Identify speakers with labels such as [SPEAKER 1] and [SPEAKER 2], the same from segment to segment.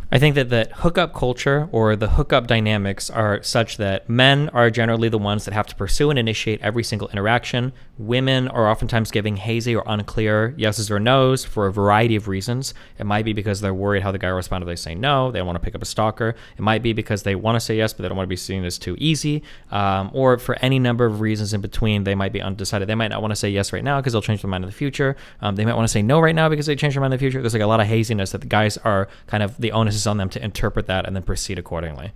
[SPEAKER 1] I think that the hookup culture or the hookup dynamics are such that men are generally the ones that have to pursue and initiate every single interaction. Women are oftentimes giving hazy or unclear yeses or nos for a variety of reasons. It might be because they're worried how the guy will respond if they say no. They don't want to pick up a stalker. It might be because they want to say yes, but they don't want to be seen as too easy. Or for any number of reasons in between, they might be undecided. They might not want to say yes right now because they'll change their mind in the future. They might want to say no right now because they change their mind in the future. There's like a lot of haziness that the guys are kind of, the onus is on them to interpret that and then proceed accordingly.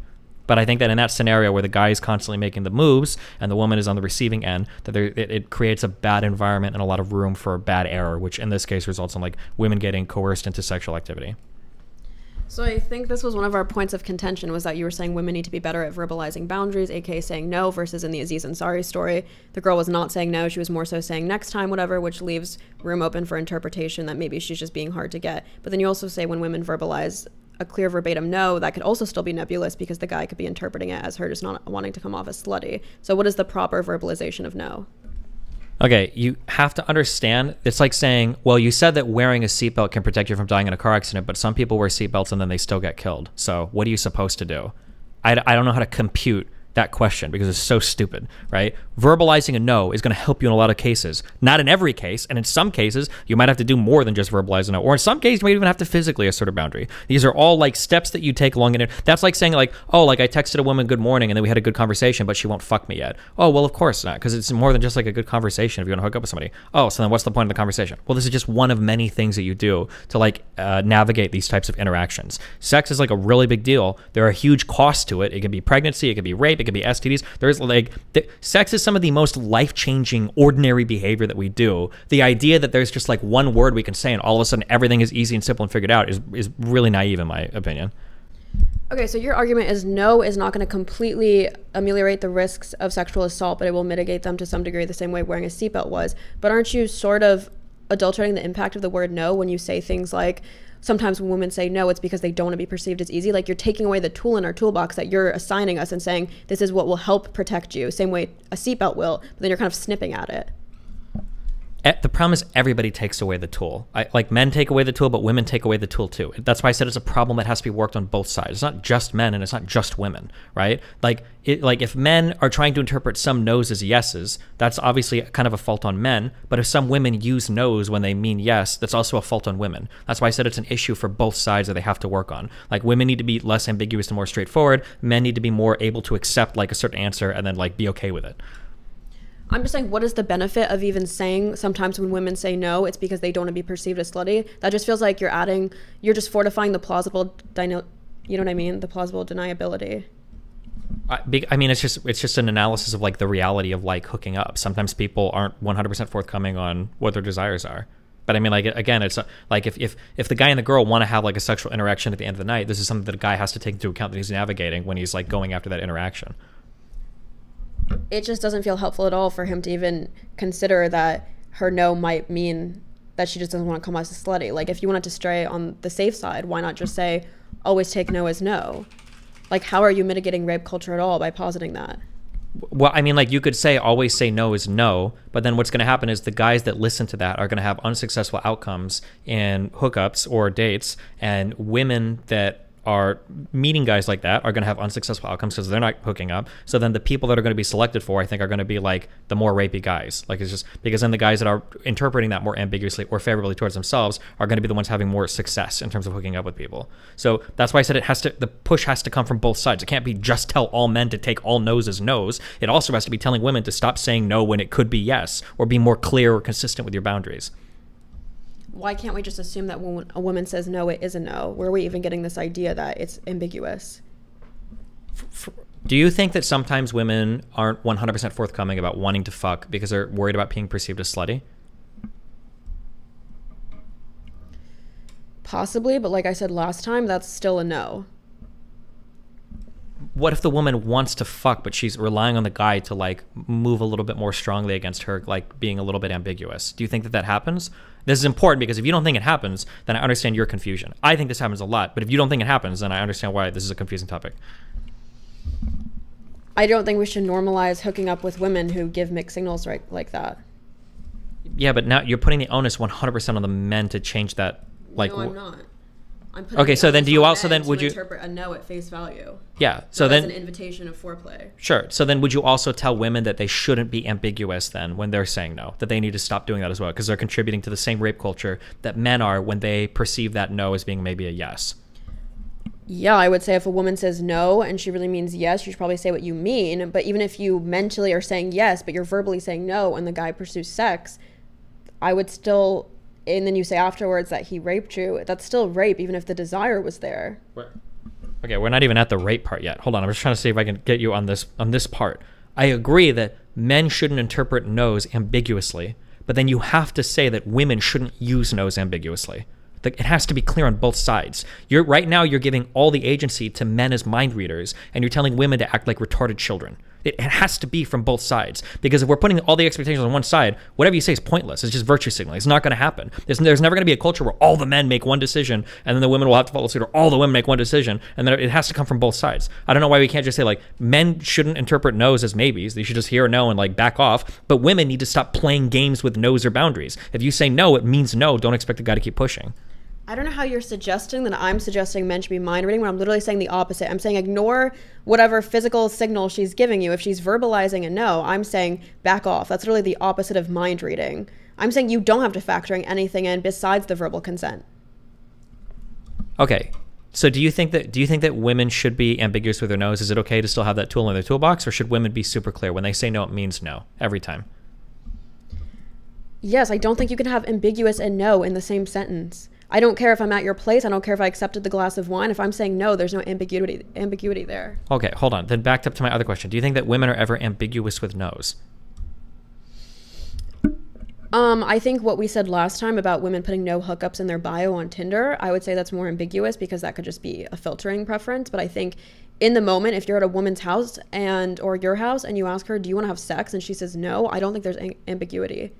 [SPEAKER 1] But I think that in that scenario where the guy is constantly making the moves and the woman is on the receiving end, that it creates a bad environment and a lot of room for bad error, which in this case results in like women getting coerced into sexual activity.
[SPEAKER 2] So I think this was one of our points of contention, was that you were saying women need to be better at verbalizing boundaries, aka saying no, versus in the Aziz Ansari story, the girl was not saying no, she was more so saying next time, whatever, which leaves room open for interpretation that maybe she's just being hard to get. But then you also say when women verbalize a clear verbatim no, that could also still be nebulous because the guy could be interpreting it as her just not wanting to come off as slutty. So what is the proper verbalization of no?
[SPEAKER 1] Okay, you have to understand, it's like saying, well, you said that wearing a seatbelt can protect you from dying in a car accident, but some people wear seatbelts and then they still get killed. So what are you supposed to do? I don't know how to compute that question because it's so stupid, right? Verbalizing a no is going to help you in a lot of cases. Not in every case, and in some cases, you might have to do more than just verbalize a no. Or in some cases, you might even have to physically assert a boundary. These are all like steps that you take along in it. That's like saying like, oh, like I texted a woman good morning and then we had a good conversation, but she won't fuck me yet. Oh, well, of course not, because it's more than just like a good conversation if you want to hook up with somebody. Oh, so then what's the point of the conversation? Well, this is just one of many things that you do to like navigate these types of interactions. Sex is like a really big deal. There are huge costs to it. It could be pregnancy, it could be rape, it could be STDs. There's like, sex is some of the most life-changing, ordinary behavior that we do. The idea that there's just like one word we can say and all of a sudden everything is easy and simple and figured out is really naive in my opinion.
[SPEAKER 2] Okay, so your argument is no is not going to completely ameliorate the risks of sexual assault, but it will mitigate them to some degree the same way wearing a seatbelt was. But aren't you sort of adulterating the impact of the word no when you say things like, sometimes when women say no, it's because they don't want to be perceived as easy. Like you're taking away the tool in our toolbox that you're assigning us and saying, this is what will help protect you, same way a seatbelt will, but then you're kind of snipping at it.
[SPEAKER 1] The problem is everybody takes away the tool. Like men take away the tool, but women take away the tool too. That's why I said it's a problem that has to be worked on both sides. It's not just men and it's not just women, right? Like if men are trying to interpret some no's as yeses, that's obviously kind of a fault on men. But if some women use no's when they mean yes, that's also a fault on women. That's why I said it's an issue for both sides that they have to work on. Like women need to be less ambiguous and more straightforward. Men need to be more able to accept like a certain answer and then like be okay with it.
[SPEAKER 2] I'm just saying, what is the benefit of even saying sometimes when women say no, it's because they don't want to be perceived as slutty? That just feels like you're just fortifying the plausible, you know what I mean? The plausible deniability.
[SPEAKER 1] I mean, it's just an analysis of like the reality of like hooking up. Sometimes people aren't 100% forthcoming on what their desires are. But I mean, like, again, it's like if the guy and the girl want to have like a sexual interaction at the end of the night, this is something that a guy has to take into account that he's navigating when he's like going after that interaction.
[SPEAKER 2] It just doesn't feel helpful at all for him to even consider that her no might mean that she just doesn't want to come out as slutty. Like if you wanted to stray on the safe side, why not just say, always take no as no? Like how are you mitigating rape culture at all by positing that?
[SPEAKER 1] Well, I mean, like you could say always say no is no, but then what's going to happen is the guys that listen to that are going to have unsuccessful outcomes in hookups or dates, and women that are meeting guys like that are going to have unsuccessful outcomes because they're not hooking up. So then the people that are going to be selected for, I think, are going to be like the more rapey guys. Like it's just because then the guys that are interpreting that more ambiguously or favorably towards themselves are going to be the ones having more success in terms of hooking up with people. So that's why I said the push has to come from both sides. It can't be just tell all men to take all no's as no's. It also has to be telling women to stop saying no when it could be yes, or be more clear or consistent with your boundaries.
[SPEAKER 2] Why can't we just assume that when a woman says no, it is a no? Where are we even getting this idea that it's ambiguous?
[SPEAKER 1] Do you think that sometimes women aren't 100% forthcoming about wanting to fuck because they're worried about being perceived as slutty?
[SPEAKER 2] Possibly, but like I said last time, that's still a no.
[SPEAKER 1] What if the woman wants to fuck, but she's relying on the guy to like move a little bit more strongly against her, like being a little bit ambiguous? Do you think that that happens? This is important because if you don't think it happens, then I understand your confusion. I think this happens a lot, but if you don't think it happens, then I understand why this is a confusing topic.
[SPEAKER 2] I don't think we should normalize hooking up with women who give mixed signals like that.
[SPEAKER 1] Yeah, but now you're putting the onus 100% on the men to change that. Like,
[SPEAKER 2] no, I'm not. I'm putting
[SPEAKER 1] Okay,
[SPEAKER 2] the
[SPEAKER 1] so then
[SPEAKER 2] onus
[SPEAKER 1] do you
[SPEAKER 2] on
[SPEAKER 1] also
[SPEAKER 2] men
[SPEAKER 1] then would
[SPEAKER 2] to
[SPEAKER 1] you
[SPEAKER 2] interpret a no at face value?
[SPEAKER 1] Yeah. So
[SPEAKER 2] As
[SPEAKER 1] then
[SPEAKER 2] an invitation of foreplay.
[SPEAKER 1] sure. So then would you also tell women that they shouldn't be ambiguous then when they're saying no, that they need to stop doing that as well because they're contributing to the same rape culture that men are when they perceive that no as being maybe a yes?
[SPEAKER 2] Yeah, I would say if a woman says no and she really means yes, you should probably say what you mean. But even if you mentally are saying yes, but you're verbally saying no and the guy pursues sex, I would still, and then you say afterwards that he raped you, that's still rape even if the desire was there.
[SPEAKER 1] Okay, we're not even at the rape part yet. Hold on, I'm just trying to see if I can get you on this part. I agree that men shouldn't interpret no's ambiguously, but then you have to say that women shouldn't use no's ambiguously. It has to be clear on both sides. Right now you're giving all the agency to men as mind readers, and you're telling women to act like retarded children. It has to be from both sides, because if we're putting all the expectations on one side, whatever you say is pointless. It's just virtue signaling. It's not going to happen. There's never going to be a culture where all the men make one decision and then the women will have to follow suit, or all the women make one decision, and then it has to come from both sides. I don't know why we can't just say like men shouldn't interpret no's as maybes. They should just hear a no and like back off. But women need to stop playing games with no's or boundaries. If you say no, it means no. Don't expect the guy to keep pushing.
[SPEAKER 2] I don't know how you're suggesting that I'm suggesting men should be mind reading when I'm literally saying the opposite. I'm saying ignore whatever physical signal she's giving you. If she's verbalizing a no, I'm saying back off. That's literally the opposite of mind reading. I'm saying you don't have to factor anything in besides the verbal consent.
[SPEAKER 1] Okay. So do you think that women should be ambiguous with their no's? Is it okay to still have that tool in their toolbox, or should women be super clear when they say no, it means no every time?
[SPEAKER 2] Yes, I don't think you can have ambiguous and no in the same sentence. I don't care if I'm at your place. I don't care if I accepted the glass of wine. If I'm saying no, there's no ambiguity there.
[SPEAKER 1] Okay, hold on. Then backed up to my other question. Do you think that women are ever ambiguous with no's?
[SPEAKER 2] I think what we said last time about women putting no hookups in their bio on Tinder, I would say that's more ambiguous because that could just be a filtering preference. But I think in the moment, if you're at a woman's house or your house and you ask her, do you want to have sex? And she says no, I don't think there's ambiguity.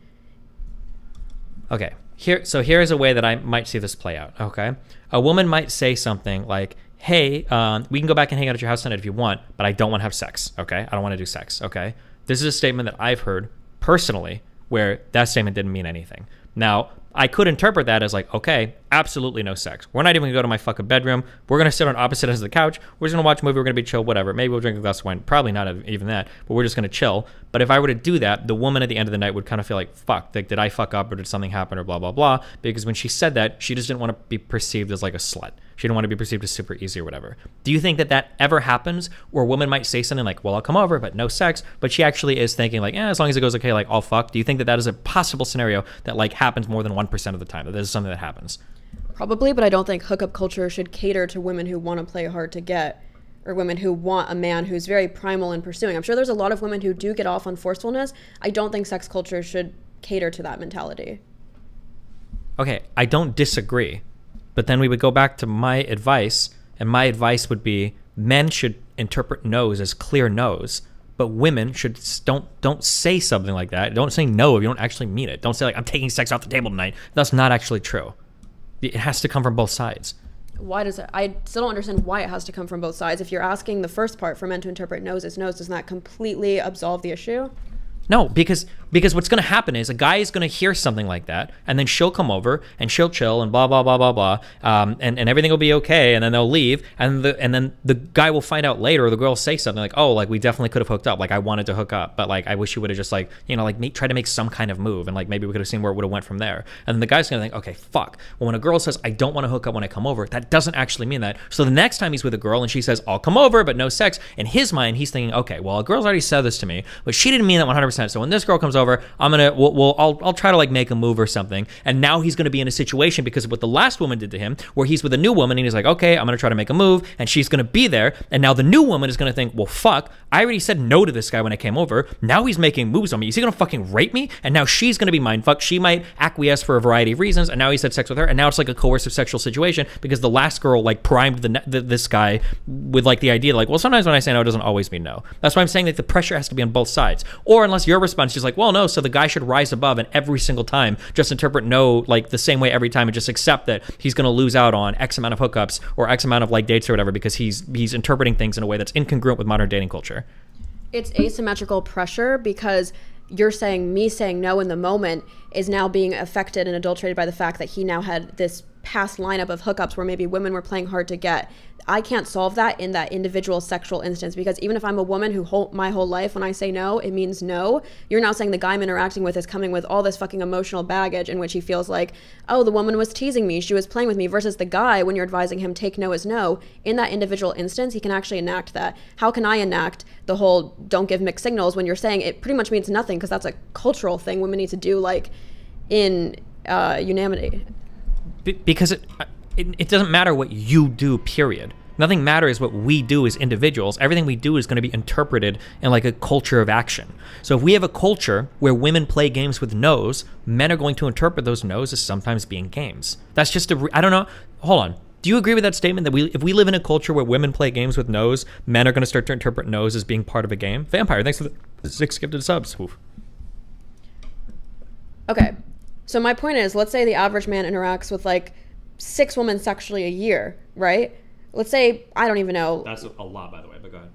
[SPEAKER 1] Okay, here's a way that I might see this play out, okay? A woman might say something like, hey, we can go back and hang out at your house tonight if you want, but I don't want to have sex, okay? I don't want to do sex, okay? This is a statement that I've heard personally where that statement didn't mean anything. Now, I could interpret that as like, okay, absolutely no sex. We're not even gonna go to my fucking bedroom. We're gonna sit on opposite ends of the couch. We're just gonna watch a movie. We're gonna be chill, whatever. Maybe we'll drink a glass of wine. Probably not even that, but we're just gonna chill. But if I were to do that, the woman at the end of the night would kind of feel like, fuck, like, did I fuck up or did something happen or blah, blah, blah. Because when she said that, she just didn't want to be perceived as like a slut. She didn't want to be perceived as super easy or whatever. Do you think that that ever happens where a woman might say something like, well, I'll come over, but no sex, but she actually is thinking like, as long as it goes okay, like, I'll fuck. Do you think that that is a possible scenario that like happens more than 1% of the time, that this is something that happens?
[SPEAKER 2] Probably, but I don't think hookup culture should cater to women who want to play hard to get, or women who want a man who's very primal in pursuing. I'm sure there's a lot of women who do get off on forcefulness. I don't think sex culture should cater to that mentality.
[SPEAKER 1] Okay, I don't disagree. But then we would go back to my advice, and my advice would be men should interpret no's as clear no's, but women should don't say something like that. Don't say no if you don't actually mean it. Don't say like, I'm taking sex off the table tonight. That's not actually true. It has to come from both sides.
[SPEAKER 2] Why does it? I still don't understand why it has to come from both sides. If you're asking the first part for men to interpret no's as no's, doesn't that completely absolve the issue?
[SPEAKER 1] No, because what's going to happen is a guy is going to hear something like that, and then she'll come over and she'll chill and blah blah blah blah blah, and everything will be okay, and then they'll leave, and then the guy will find out later, or the girl will say something like, oh, like, we definitely could have hooked up, like, I wanted to hook up, but like, I wish you would have just like, you know, like, try to make some kind of move, and like maybe we could have seen where it would have went from there. And then the guy's going to think, okay, fuck. Well, when a girl says I don't want to hook up when I come over, that doesn't actually mean that. So the next time he's with a girl and she says I'll come over but no sex, in his mind he's thinking, okay, well, a girl's already said this to me, but she didn't mean that 100%. So when this girl comes over, I'll try to like make a move or something. And now he's going to be in a situation because of what the last woman did to him, where he's with a new woman and he's like, okay, I'm going to try to make a move, and she's going to be there. And now the new woman is going to think, well, fuck, I already said no to this guy when I came over. Now he's making moves on me. Is he going to fucking rape me? And now she's going to be mindfucked. She might acquiesce for a variety of reasons. And now he's had sex with her. And now it's like a coercive sexual situation because the last girl like primed this guy with like the idea like, well, sometimes when I say no, it doesn't always mean no. That's why I'm saying that the pressure has to be on both sides. Or unless your response is like, well, no, so the guy should rise above and every single time just interpret no like the same way every time and just accept that he's going to lose out on X amount of hookups or X amount of like dates or whatever because he's interpreting things in a way that's incongruent with modern dating culture.
[SPEAKER 2] It's asymmetrical pressure because you're saying me saying no in the moment is now being affected and adulterated by the fact that he now had this past lineup of hookups where maybe women were playing hard to get. I can't solve that in that individual sexual instance, because even if I'm a woman who my whole life, when I say no, it means no, you're now saying the guy I'm interacting with is coming with all this fucking emotional baggage in which he feels like, oh, the woman was teasing me, she was playing with me, versus the guy, when you're advising him take no as no, in that individual instance, he can actually enact that. How can I enact the whole don't give mixed signals when you're saying it pretty much means nothing, because that's a cultural thing women need to do, like in unanimity?
[SPEAKER 1] Because it doesn't matter what you do, period. Nothing matters what we do as individuals. Everything we do is going to be interpreted in like a culture of action. So if we have a culture where women play games with no's, men are going to interpret those no's as sometimes being games. That's just I don't know. Hold on. Do you agree with that statement that if we live in a culture where women play games with no's, men are going to start to interpret no's as being part of a game? Vampire, thanks for the 6 gifted subs. Oof.
[SPEAKER 2] Okay. So my point is, let's say the average man interacts with like 6 women sexually a year, right? Let's say, I don't even know.
[SPEAKER 1] That's a lot, by the way, but go ahead.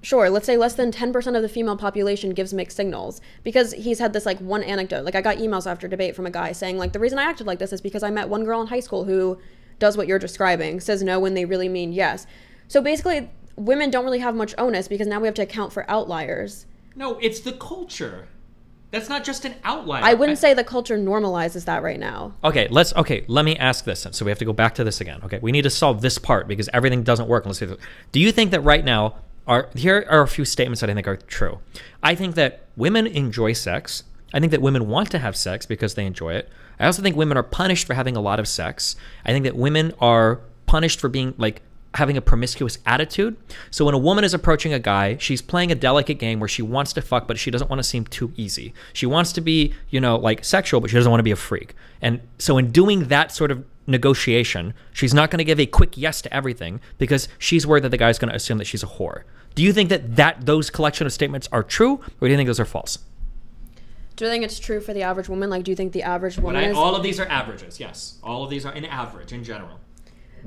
[SPEAKER 2] Sure, let's say less than 10% of the female population gives mixed signals, because he's had this like one anecdote. Like I got emails after debate from a guy saying like, the reason I acted like this is because I met one girl in high school who does what you're describing, says no when they really mean yes. So basically, women don't really have much onus, because now we have to account for outliers.
[SPEAKER 1] No, it's the culture. That's not just an outlier.
[SPEAKER 2] I wouldn't say the culture normalizes that right now.
[SPEAKER 1] Okay, let me ask this. So we have to go back to this again. Okay, we need to solve this part because everything doesn't work unless do you think that right now, here are a few statements that I think are true. I think that women enjoy sex. I think that women want to have sex because they enjoy it. I also think women are punished for having a lot of sex. I think that women are punished for being like having a promiscuous attitude. So when a woman is approaching a guy, she's playing a delicate game where she wants to fuck, but she doesn't want to seem too easy. She wants to be, like sexual, but she doesn't want to be a freak. And so in doing that sort of negotiation, she's not going to give a quick yes to everything because she's worried that the guy's going to assume that she's a whore. Do you think that those collection of statements are true, or do you think those are false?
[SPEAKER 2] Do you think it's true for the average woman? Like, do you think the average woman
[SPEAKER 1] all of these are averages, yes. All of these are an average in general.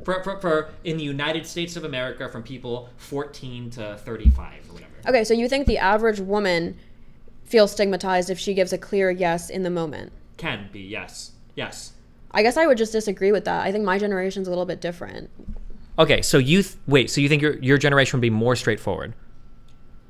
[SPEAKER 1] For in the United States of America, from people 14 to 35 or whatever.
[SPEAKER 2] Okay, so you think the average woman feels stigmatized if she gives a clear yes in the moment?
[SPEAKER 1] Can be, yes. Yes.
[SPEAKER 2] I guess I would just disagree with that. I think my generation's a little bit different.
[SPEAKER 1] Okay, so you think your generation would be more straightforward?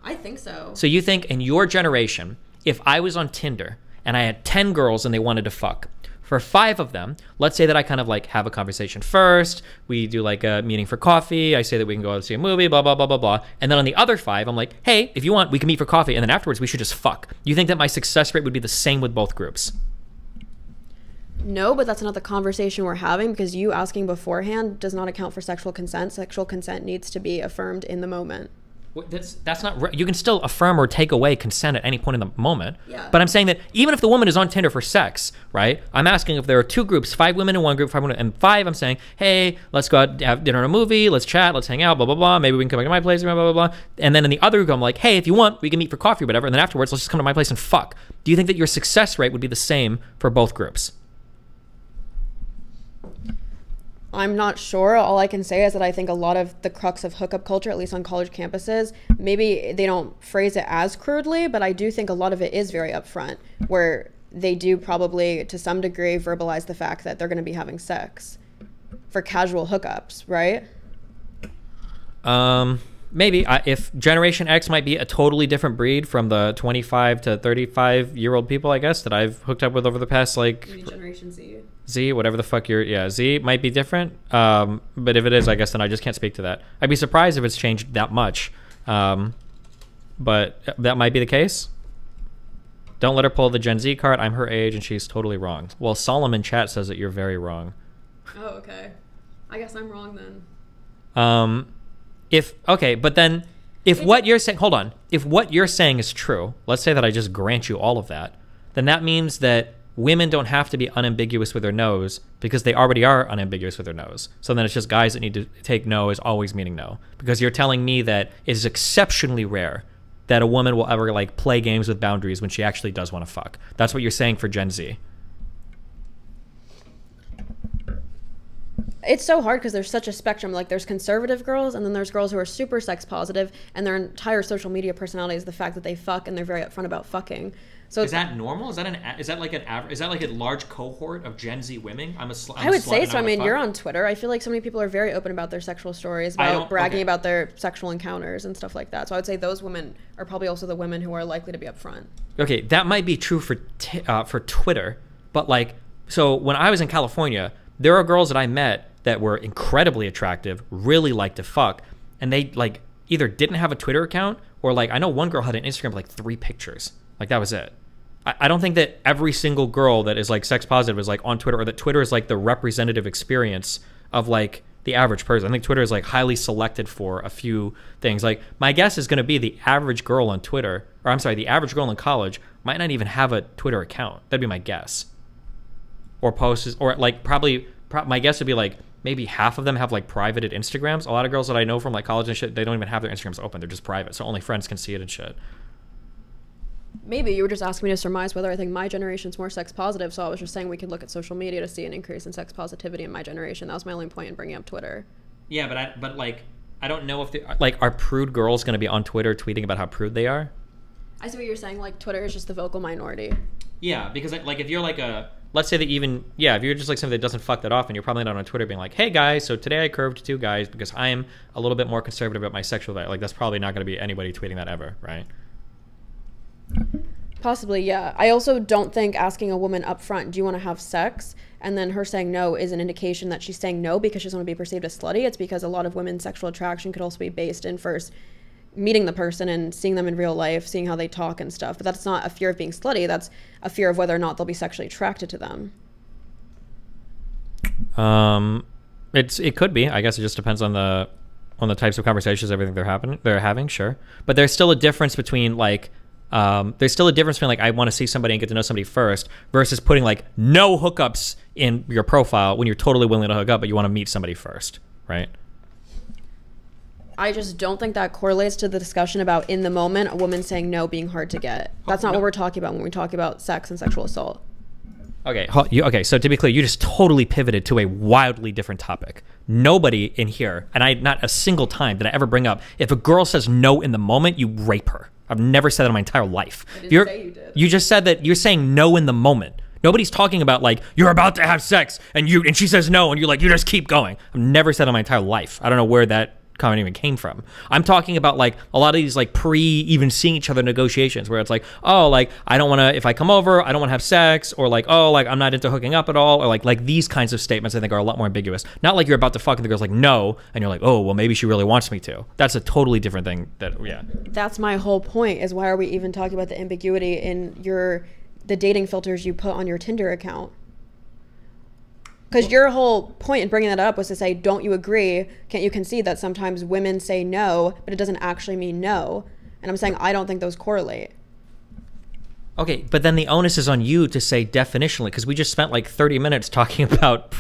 [SPEAKER 2] I think so.
[SPEAKER 1] So you think in your generation, if I was on Tinder and I had 10 girls and they wanted to fuck, for 5 of them, let's say that I kind of like have a conversation first, we do like a meeting for coffee, I say that we can go out and see a movie, blah, blah, blah, blah, blah. And then on the other 5, I'm like, hey, if you want, we can meet for coffee. And then afterwards, we should just fuck. You think that my success rate would be the same with both groups?
[SPEAKER 2] No, but that's not the conversation we're having, because you asking beforehand does not account for sexual consent. Sexual consent needs to be affirmed in the moment.
[SPEAKER 1] That's not, you can still affirm or take away consent at any point in the moment.
[SPEAKER 2] Yeah.
[SPEAKER 1] But I'm saying that even if the woman is on Tinder for sex, right? I'm asking if there are 2 groups, 5 women in one group, 5 women, and 5, I'm saying, hey, let's go out, have dinner and a movie, let's chat, let's hang out, blah, blah, blah. Maybe we can come back to my place, blah, blah, blah, blah. And then in the other group, I'm like, hey, if you want, we can meet for coffee or whatever. And then afterwards, let's just come to my place and fuck. Do you think that your success rate would be the same for both groups?
[SPEAKER 2] I'm not sure. All I can say is that I think a lot of the crux of hookup culture, at least on college campuses, maybe they don't phrase it as crudely, but I do think a lot of it is very upfront, where they do probably, to some degree, verbalize the fact that they're going to be having sex for casual hookups, right?
[SPEAKER 1] Maybe. If Generation X might be a totally different breed from the 25 to 35-year-old people, I guess, that I've hooked up with over the past, like...
[SPEAKER 2] Maybe Generation Z.
[SPEAKER 1] Z, whatever the fuck Z might be different. But if it is, I guess then I just can't speak to that. I'd be surprised if it's changed that much. But that might be the case. Don't let her pull the Gen Z card. I'm her age and she's totally wrong. Well, Solomon chat says that you're very wrong.
[SPEAKER 2] Oh, okay. I guess I'm wrong then.
[SPEAKER 1] If what you're saying, hold on. If what you're saying is true, let's say that I just grant you all of that, then that means that women don't have to be unambiguous with their no's because they already are unambiguous with their no's. So then it's just guys that need to take no as always meaning no. Because you're telling me that it is exceptionally rare that a woman will ever like play games with boundaries when she actually does want to fuck. That's what you're saying for Gen Z.
[SPEAKER 2] It's so hard because there's such a spectrum. Like, there's conservative girls, and then there's girls who are super sex positive, and their entire social media personality is the fact that they fuck, and they're very upfront about fucking. So
[SPEAKER 1] is that normal? Is that like a large cohort of Gen Z women?
[SPEAKER 2] I would say so. I mean, you're on Twitter. I feel like so many people are very open about their sexual stories, about bragging about their sexual encounters and stuff like that. So I would say those women are probably also the women who are likely to be upfront.
[SPEAKER 1] Okay, that might be true for Twitter, but like, so when I was in California, there are girls that I met that were incredibly attractive, really liked to fuck, and they like either didn't have a Twitter account or like, I know one girl had an Instagram with like 3 pictures. Like, that was it. I don't think that every single girl that is like sex positive is like on Twitter, or that Twitter is like the representative experience of like the average person. I think Twitter is like highly selected for a few things. Like, my guess is going to be the average girl on Twitter, or I'm sorry, the average girl in college might not even have a Twitter account. That'd be my guess. Or posts, or like my guess would be like maybe half of them have like privated Instagrams. A lot of girls that I know from like college and shit, they don't even have their Instagrams open. They're just private, so only friends can see it and shit.
[SPEAKER 2] Maybe you were just asking me to surmise whether I think my generation's more sex positive, so I was just saying we could look at social media to see an increase in sex positivity in my generation. That was my only point in bringing up Twitter.
[SPEAKER 1] Yeah, but I don't know if are prude girls going to be on Twitter tweeting about how prude they are?
[SPEAKER 2] I see what you're saying. Like, Twitter is just the vocal minority.
[SPEAKER 1] Yeah, because like if you're like let's say that if you're just like somebody that doesn't fuck that often, you're probably not on Twitter being like, hey guys, so today I curved 2 guys because I am a little bit more conservative about my sexual value. Like, that's probably not going to be anybody tweeting that ever, right?
[SPEAKER 2] Possibly, yeah. I also don't think asking a woman up front, do you want to have sex? And then her saying no is an indication that she's saying no because she doesn't want to be perceived as slutty. It's because a lot of women's sexual attraction could also be based in first meeting the person and seeing them in real life, seeing how they talk and stuff. But that's not a fear of being slutty. That's a fear of whether or not they'll be sexually attracted to them.
[SPEAKER 1] It could be. I guess it just depends on the types of conversations, everything they're having, sure. But there's still a difference between like I want to see somebody and get to know somebody first versus putting like no hookups in your profile when you're totally willing to hook up, but you want to meet somebody first, right?
[SPEAKER 2] I just don't think that correlates to the discussion about in the moment a woman saying no being hard to get. That's not what we're talking about when we talk about sex and sexual assault.
[SPEAKER 1] Okay, so to be clear, you just totally pivoted to a wildly different topic. Nobody in here, and not a single time did I ever bring up, if a girl says no in the moment, you rape her. I've never said that in my entire life.
[SPEAKER 2] I didn't say you did.
[SPEAKER 1] You just said that you're saying no in the moment. Nobody's talking about like, you're about to have sex and she says no and you're like, you just keep going. I've never said in my entire life. I don't know where that comment even came from. I'm talking about like a lot of these like even seeing each other negotiations where it's like, oh, like I don't want to, if I come over, I don't want to have sex, or like, oh, like I'm not into hooking up at all, or like these kinds of statements I think are a lot more ambiguous. Not like you're about to fuck and the girl's like no and you're like, oh, well maybe she really wants me to. That's a totally different thing. That's
[SPEAKER 2] my whole point, is why are we even talking about the ambiguity in the dating filters you put on your Tinder account? Because your whole point in bringing that up was to say, don't you agree? Can't you concede that sometimes women say no, but it doesn't actually mean no? And I'm saying I don't think those correlate.
[SPEAKER 1] Okay, but then the onus is on you to say definitionally, because we just spent like 30 minutes talking about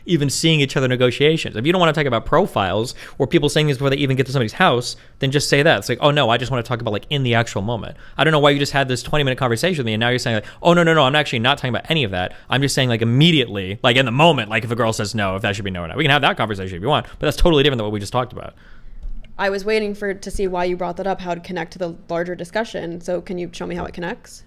[SPEAKER 1] even seeing each other negotiations. If you don't want to talk about profiles or people saying this before they even get to somebody's house, then just say that. It's like, oh no, I just want to talk about like in the actual moment. I don't know why you just had this 20-minute conversation with me and now you're saying like, oh no, I'm actually not talking about any of that. I'm just saying like immediately, like in the moment, like if a girl says no, if that should be no or not. We can have that conversation if you want, but that's totally different than what we just talked about.
[SPEAKER 2] I was waiting to see why you brought that up, how it connect to the larger discussion. So can you show me how it connects?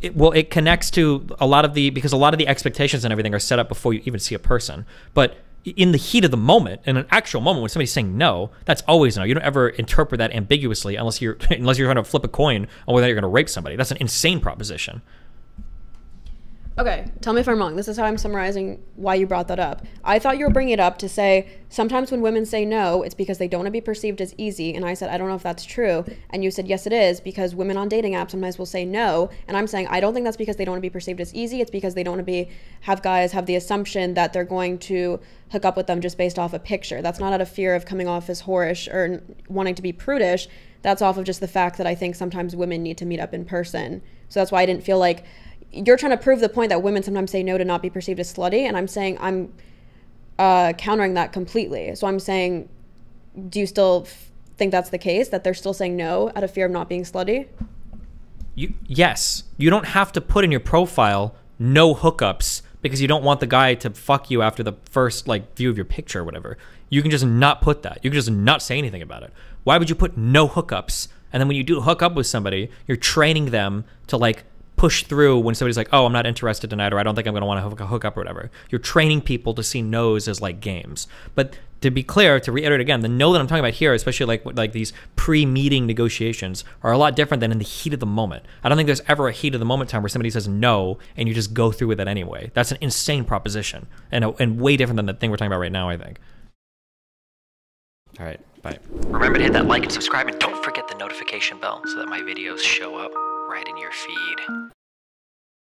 [SPEAKER 1] It connects to because a lot of the expectations and everything are set up before you even see a person. But in the heat of the moment, in an actual moment when somebody's saying no, that's always no. You don't ever interpret that ambiguously unless you're trying to flip a coin on whether you're going to rape somebody. That's an insane proposition.
[SPEAKER 2] Okay, tell me if I'm wrong. This is how I'm summarizing why you brought that up. I thought you were bringing it up to say sometimes when women say no, it's because they don't want to be perceived as easy. And I said, I don't know if that's true. And you said, yes, it is, because women on dating apps sometimes will say no. And I'm saying, I don't think that's because they don't want to be perceived as easy. It's because they don't want to have guys have the assumption that they're going to hook up with them just based off a picture. That's not out of fear of coming off as whorish or wanting to be prudish. That's off of just the fact that I think sometimes women need to meet up in person. So that's why I didn't feel like you're trying to prove the point that women sometimes say no to not be perceived as slutty, and I'm saying I'm countering that completely. So I'm saying, do you still think that's the case, that they're still saying no out of fear of not being slutty?
[SPEAKER 1] Yes. You don't have to put in your profile no hookups because you don't want the guy to fuck you after the first like view of your picture or whatever. You can just not put that. You can just not say anything about it. Why would you put no hookups? And then when you do hook up with somebody, you're training them to like push through when somebody's like, oh, I'm not interested tonight, or I don't think I'm going to want to hook up or whatever. You're training people to see no's as like games. But to be clear, to reiterate again, the no that I'm talking about here, especially like these pre-meeting negotiations, are a lot different than in the heat of the moment. I don't think there's ever a heat of the moment time where somebody says no and you just go through with it anyway. That's an insane proposition and way different than the thing we're talking about right now, I think. All right, bye. Remember to hit that like and subscribe, and don't forget the notification bell so that my videos show up right in your feed.